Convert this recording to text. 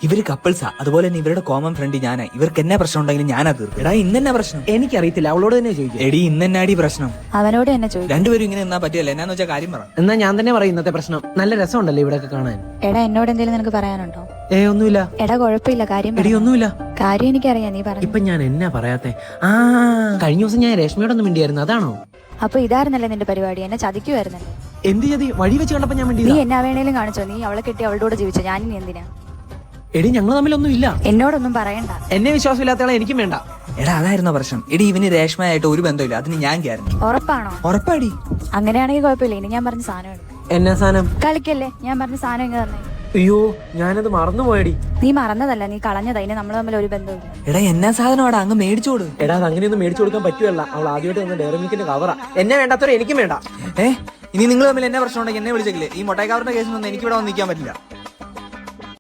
ഇവര് കപ്പിൾസാ, അതുപോലെ തന്നെ ഇവരുടെ കോമൺ ഫ്രണ്ട് ഞാനാ. ഇവർക്ക് എന്നെ പ്രശ്നം ഉണ്ടെങ്കിലും ഞാനാ തീർക്കും. എടാ ഇന്നെന്നാ പ്രശ്നം? എനിക്കറിയത്തില്ല, അവളോട് തന്നെ ചോദിക്കും. എടി ഇന്നെന്നാടി പ്രശ്നം? അവനോട് തന്നെ ചോദിക്കും. രണ്ടുപേരും ഇങ്ങനെ നിന്നാ പറ്റിയല്ല. എന്നാന്ന് വെച്ചാൽ കാര്യം പറ. എന്നാ ഞാൻ തന്നെ പറയും ഇന്നത്തെ പ്രശ്നം. നല്ല രസമുണ്ടല്ലോ ഇവിടെയൊക്കെ കാണാൻ. എടാ എന്നോട് എന്തെങ്കിലും നിനക്ക് പറയാനുണ്ടോ? ഒന്നുമില്ല. എടാ കുഴപ്പമില്ല, കാര്യം എടി ഒന്നുമില്ല. കാര്യം എനിക്കറിയാം, നീ പറഞ്ഞു. ഇപ്പൊ ഞാൻ എന്നാ പറയാത്തെ? കഴിഞ്ഞ ദിവസം ഞാൻ രേഷ്മയോടൊന്നും മിണ്ടിയായിരുന്നു, അതാണോ? അപ്പൊ ഇതായിരുന്നല്ലേ നിന്റെ പരിപാടി? എന്നെ ചതിക്കുമായിരുന്നല്ലേ? എന്ത് ചതി? വഴി വെച്ച് കണ്ടപ്പോ ഞാൻ നീ മിണ്ടിയതാ. എന്നാ വേണേലും കാണിച്ചോ. നീ അവളെ കെട്ടി അവളുടെ കൂടെ ജീവിച്ചോ. ഞാൻ ഇനി എന്തിനാ? എടി ഞങ്ങൾ തമ്മിലൊന്നും ഇല്ല. എന്നോടൊന്നും പറയണ്ട. എന്നെ വിശ്വാസമില്ലാത്തയാളെ എനിക്കും വേണ്ട. എടാ അതായിരുന്നോ പ്രശ്നം? എടി ഇവന് രേഷ്മയായിട്ട് ഒരു ബന്ധമില്ല, അതിന് ഞാൻ ഗ്യാരണ്ടി. ഉറപ്പാണോ? ഉറപ്പാടി. അങ്ങനെയാണെങ്കിൽ കുഴപ്പമില്ല. ഇനി ഞാൻ പറഞ്ഞ സാധനം എടുക്കും. എന്നാ സാധനം? കളിക്കല്ലേ, ഞാൻ പറഞ്ഞ സാധനം ഇങ്ങ് തന്നെ. അയ്യോ, ഞാനത് മറന്നുപോയടി. നീ മറന്നതല്ല, നീ കളഞ്ഞതാ. ഇനി നമ്മൾ തമ്മിൽ ഒരു ബന്ധമില്ല. എടാ എന്നാ സാധനമാടാ, അങ്ങ് മേടിച്ചോട്. എടാ അത് അങ്ങനെയൊന്നും മേടിച്ചു കൊടുക്കാൻ പറ്റുമല്ല. അവൾ ആദ്യമായിട്ട് വന്ന ഡയറി മിൽക്കിന്റെ കവറാ. എന്നെ വേണ്ടാത്തവരെ എനിക്കും വേണ്ട. ഇനി നിങ്ങൾ തമ്മിൽ എന്നെ പ്രശ്നം ഉണ്ടെങ്കിൽ എന്നെ വിളിച്ചേക്കില്ലേ? ഈ മൊട്ടൈ കവറിന്റെ കേസിനൊന്നും എനിക്ക് ഇവിടെ വന്ന് നിൽക്കാൻ പറ്റില്ല.